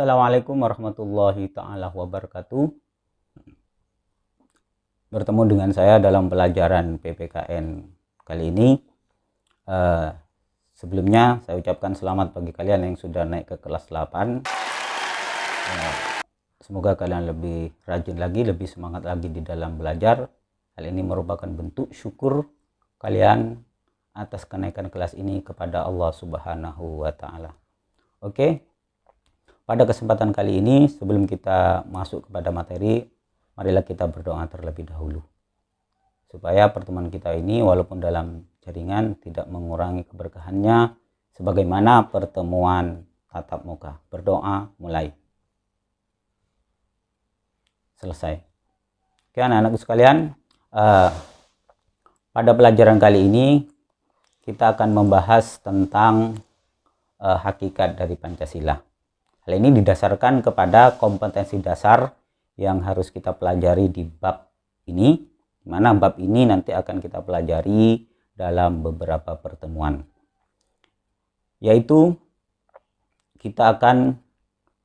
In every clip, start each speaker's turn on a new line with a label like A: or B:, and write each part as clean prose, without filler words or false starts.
A: Assalamualaikum warahmatullahi ta'ala wabarakatuh. Bertemu dengan saya dalam pelajaran PPKN kali ini. Sebelumnya saya ucapkan selamat bagi kalian yang sudah naik ke kelas 8. Semoga kalian lebih rajin lagi, lebih semangat lagi di dalam belajar. Hal ini merupakan bentuk syukur kalian atas kenaikan kelas ini kepada Allah Subhanahu wa Ta'ala. Oke. Pada kesempatan kali ini, sebelum kita masuk kepada materi, marilah kita berdoa terlebih dahulu. Supaya pertemuan kita ini walaupun dalam jaringan tidak mengurangi keberkahannya sebagaimana pertemuan tatap muka. Berdoa mulai. Selesai. Oke anak-anakku sekalian, pada pelajaran kali ini kita akan membahas tentang hakikat dari Pancasila. Hal ini didasarkan kepada kompetensi dasar yang harus kita pelajari di bab ini, di mana bab ini nanti akan kita pelajari dalam beberapa pertemuan. Yaitu kita akan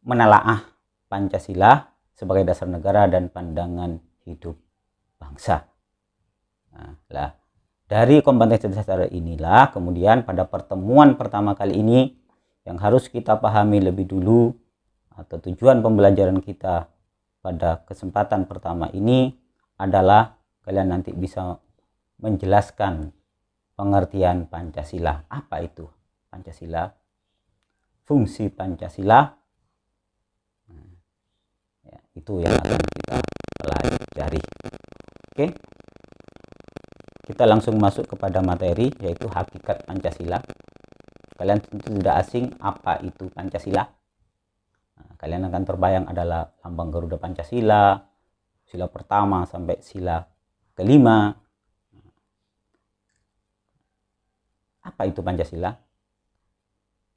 A: menelaah Pancasila sebagai dasar negara dan pandangan hidup bangsa. Nah, dari kompetensi dasar inilah kemudian pada pertemuan pertama kali ini yang harus kita pahami lebih dulu atau tujuan pembelajaran kita pada kesempatan pertama ini adalah kalian nanti bisa menjelaskan pengertian Pancasila. Apa itu Pancasila? Fungsi Pancasila? Ya, itu yang akan kita pelajari. Oke. Kita langsung masuk kepada materi, yaitu hakikat Pancasila. Kalian tentu tidak asing apa itu Pancasila. Kalian akan terbayang adalah lambang Garuda Pancasila, sila pertama sampai sila kelima. Apa itu Pancasila?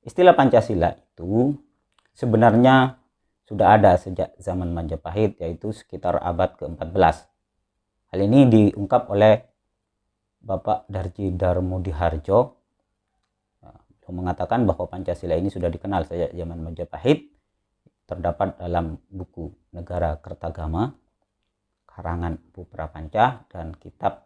A: Istilah Pancasila itu sebenarnya sudah ada sejak zaman Majapahit, yaitu sekitar abad ke-14. Hal ini diungkap oleh Bapak Darji Darmodihardjo. Mengatakan bahwa Pancasila ini sudah dikenal sejak zaman Majapahit. Terdapat dalam buku Negara Kertagama karangan Empu Prapanca dan kitab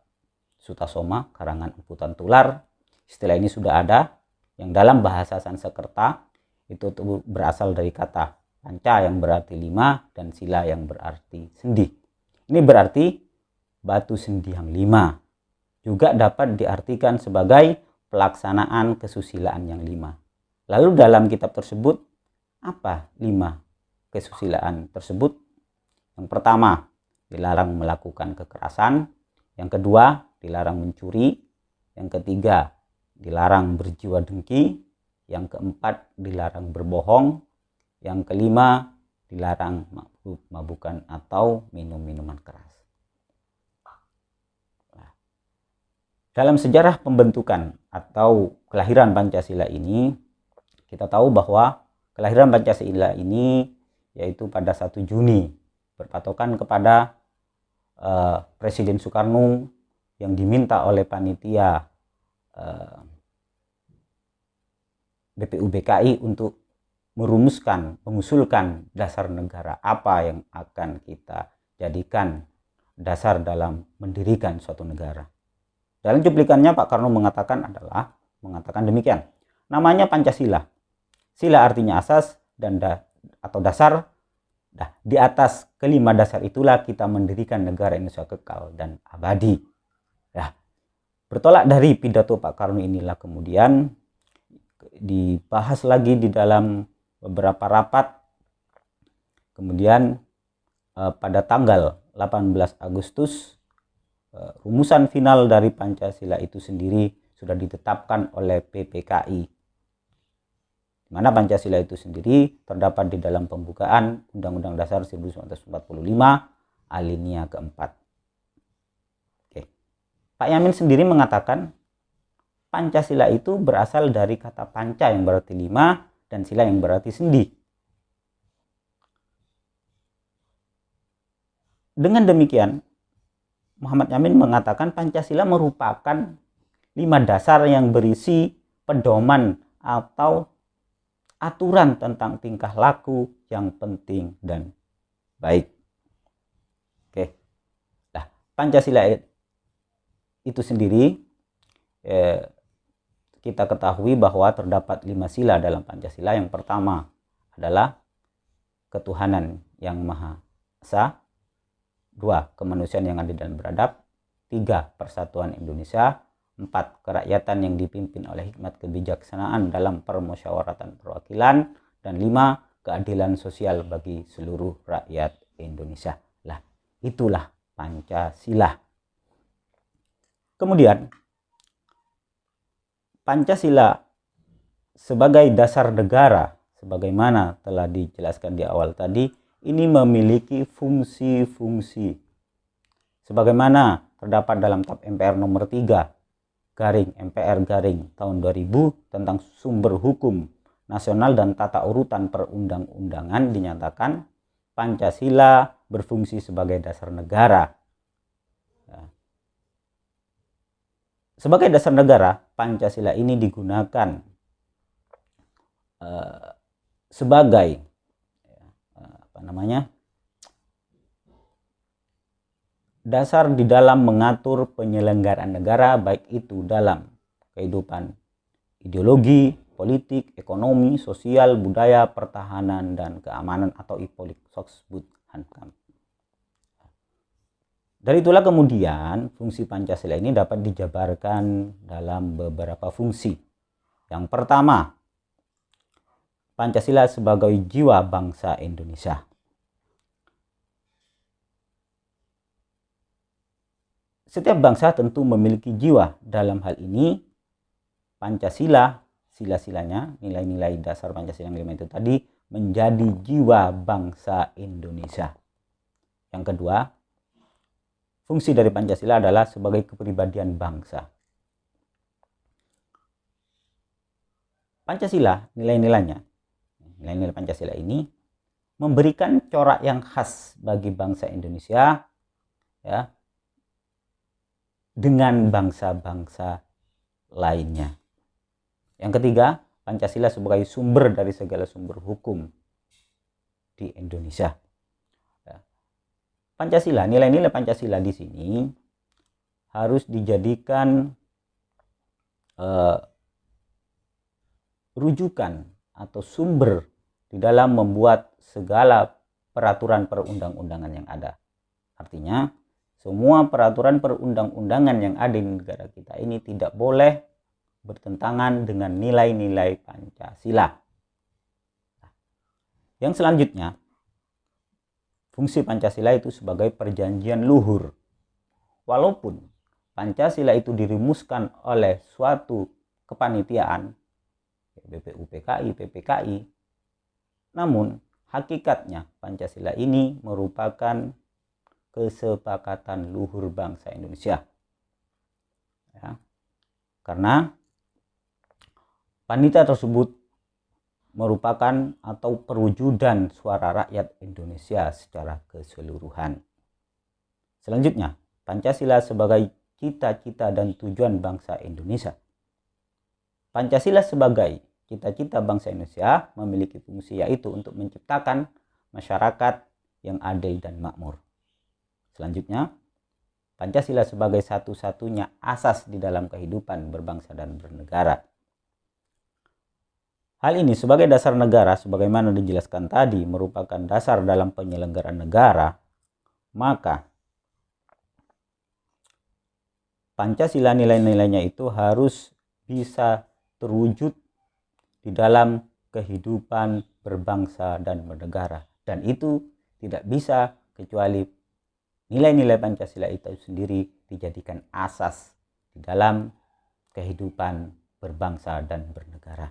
A: Sutasoma karangan Empu Tantular. Istilah ini sudah ada yang dalam bahasa Sanskerta itu berasal dari kata panca yang berarti 5 dan sila yang berarti sendi. Ini berarti batu sendi yang 5. Juga dapat diartikan sebagai pelaksanaan kesusilaan yang 5. Lalu dalam kitab tersebut apa 5 kesusilaan tersebut? Yang pertama, dilarang melakukan kekerasan. Yang kedua, dilarang mencuri. Yang ketiga, dilarang berjiwa dengki. Yang keempat, dilarang berbohong. Yang kelima, dilarang mabuk-mabukan atau minum minuman keras. Dalam sejarah pembentukan atau kelahiran Pancasila ini, kita tahu bahwa kelahiran Pancasila ini yaitu pada 1 Juni, berpatokan kepada Presiden Soekarno yang diminta oleh panitia BPUBKI untuk mengusulkan dasar negara apa yang akan kita jadikan dasar dalam mendirikan suatu negara. Dalam cuplikannya Pak Karno mengatakan demikian. Namanya Pancasila. Sila artinya asas dan atau dasar. Di atas kelima dasar itulah kita mendirikan negara Indonesia kekal dan abadi. Bertolak dari pidato Pak Karno inilah kemudian dibahas lagi di dalam beberapa rapat. Kemudian pada tanggal 18 Agustus rumusan final dari Pancasila itu sendiri sudah ditetapkan oleh PPKI. Mana Pancasila itu sendiri terdapat di dalam pembukaan Undang-Undang Dasar 1945 alinea keempat. Oke. Pak Yamin sendiri mengatakan Pancasila itu berasal dari kata panca yang berarti 5 dan sila yang berarti sendi. Dengan demikian Muhammad Yamin mengatakan Pancasila merupakan 5 dasar yang berisi pedoman atau aturan tentang tingkah laku yang penting dan baik. Oke. Nah, Pancasila itu sendiri kita ketahui bahwa terdapat 5 sila dalam Pancasila. Yang pertama adalah ketuhanan yang Maha Esa. 2. Kemanusiaan yang adil dan beradab. 3. Persatuan Indonesia. 4. Kerakyatan yang dipimpin oleh hikmat kebijaksanaan dalam permusyawaratan perwakilan. Dan 5. Keadilan sosial bagi seluruh rakyat Indonesia. Lah, itulah Pancasila. Kemudian Pancasila sebagai dasar negara, sebagaimana telah dijelaskan di awal tadi, ini memiliki fungsi-fungsi sebagaimana terdapat dalam TAP MPR nomor 3/MPR tahun 2000 tentang sumber hukum nasional dan tata urutan perundang-undangan. Dinyatakan Pancasila berfungsi sebagai dasar negara. Sebagai dasar negara, Pancasila ini digunakan sebagai dasar di dalam mengatur penyelenggaraan negara, baik itu dalam kehidupan ideologi, politik, ekonomi, sosial, budaya, pertahanan, dan keamanan atau IPOLIK Soksbud Hankam. Dari itulah kemudian fungsi Pancasila ini dapat dijabarkan dalam beberapa fungsi. Yang pertama, Pancasila sebagai jiwa bangsa Indonesia. Setiap bangsa tentu memiliki jiwa. Dalam hal ini Pancasila, sila-silanya, nilai-nilai dasar Pancasila yang 5 itu tadi, menjadi jiwa bangsa Indonesia. Yang kedua, fungsi dari Pancasila adalah sebagai kepribadian bangsa. Pancasila, nilai-nilai Pancasila ini memberikan corak yang khas bagi bangsa Indonesia, ya, dengan bangsa-bangsa lainnya. Yang ketiga, Pancasila sebagai sumber dari segala sumber hukum di Indonesia. Pancasila, nilai-nilai Pancasila di sini harus dijadikan rujukan atau sumber di dalam membuat segala peraturan perundang-undangan yang ada. Artinya, semua peraturan perundang-undangan yang ada di negara kita ini tidak boleh bertentangan dengan nilai-nilai Pancasila. Yang selanjutnya, fungsi Pancasila itu sebagai perjanjian luhur. Walaupun Pancasila itu dirumuskan oleh suatu kepanitiaan, BPUPKI, PPKI, namun hakikatnya Pancasila ini merupakan kesepakatan luhur bangsa Indonesia. Ya. Karena panitia tersebut merupakan atau perwujudan suara rakyat Indonesia secara keseluruhan. Selanjutnya, Pancasila sebagai cita-cita dan tujuan bangsa Indonesia. Pancasila sebagai cita-cita bangsa Indonesia memiliki fungsi yaitu untuk menciptakan masyarakat yang adil dan makmur. Selanjutnya, Pancasila sebagai satu-satunya asas di dalam kehidupan berbangsa dan bernegara. Hal ini sebagai dasar negara, sebagaimana dijelaskan tadi, merupakan dasar dalam penyelenggaraan negara, maka Pancasila nilai-nilainya itu harus bisa terwujud di dalam kehidupan berbangsa dan bernegara. Dan itu tidak bisa kecuali nilai-nilai Pancasila itu sendiri dijadikan asas di dalam kehidupan berbangsa dan bernegara.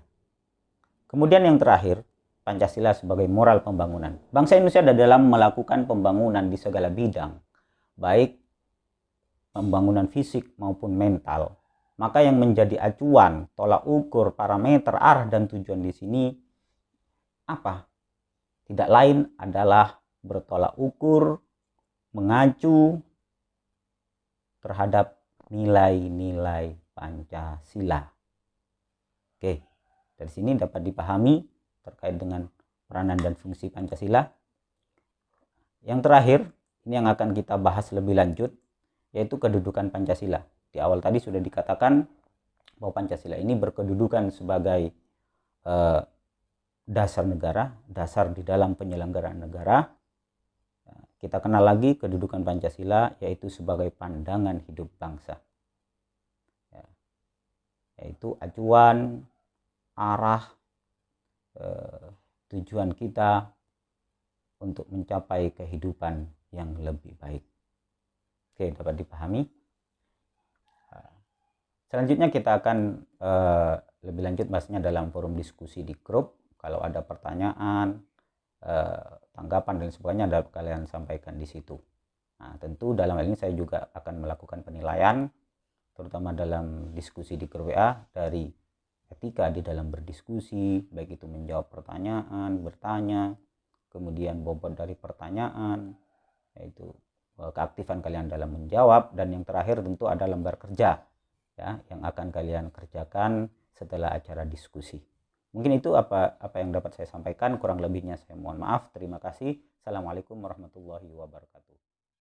A: Kemudian yang terakhir, Pancasila sebagai moral pembangunan. Bangsa Indonesia dalam melakukan pembangunan di segala bidang, baik pembangunan fisik maupun mental. Maka yang menjadi acuan, tolak ukur, parameter, arah dan tujuan di sini apa? Tidak lain adalah bertolak ukur, mengacu terhadap nilai-nilai Pancasila. Oke, dari sini dapat dipahami terkait dengan peranan dan fungsi Pancasila. Yang terakhir, ini yang akan kita bahas lebih lanjut, yaitu kedudukan Pancasila. Di awal tadi sudah dikatakan bahwa Pancasila ini berkedudukan sebagai dasar negara, dasar di dalam penyelenggaraan negara. Kita kenal lagi kedudukan Pancasila, yaitu sebagai pandangan hidup bangsa, yaitu acuan, arah, tujuan kita untuk mencapai kehidupan yang lebih baik. Oke, dapat dipahami. Selanjutnya kita akan lebih lanjut bahasnya dalam forum diskusi di grup. Kalau ada pertanyaan, tanggapan dan sebagainya, dapat kalian sampaikan di situ. Nah, tentu dalam hal ini saya juga akan melakukan penilaian, terutama dalam diskusi di grup WA, dari etika di dalam berdiskusi, baik itu menjawab pertanyaan, bertanya, kemudian bobot dari pertanyaan, yaitu keaktifan kalian dalam menjawab, dan yang terakhir tentu ada lembar kerja ya yang akan kalian kerjakan setelah acara diskusi. Mungkin itu apa yang dapat saya sampaikan, kurang lebihnya saya mohon maaf. Terima kasih. Assalamualaikum warahmatullahi wabarakatuh.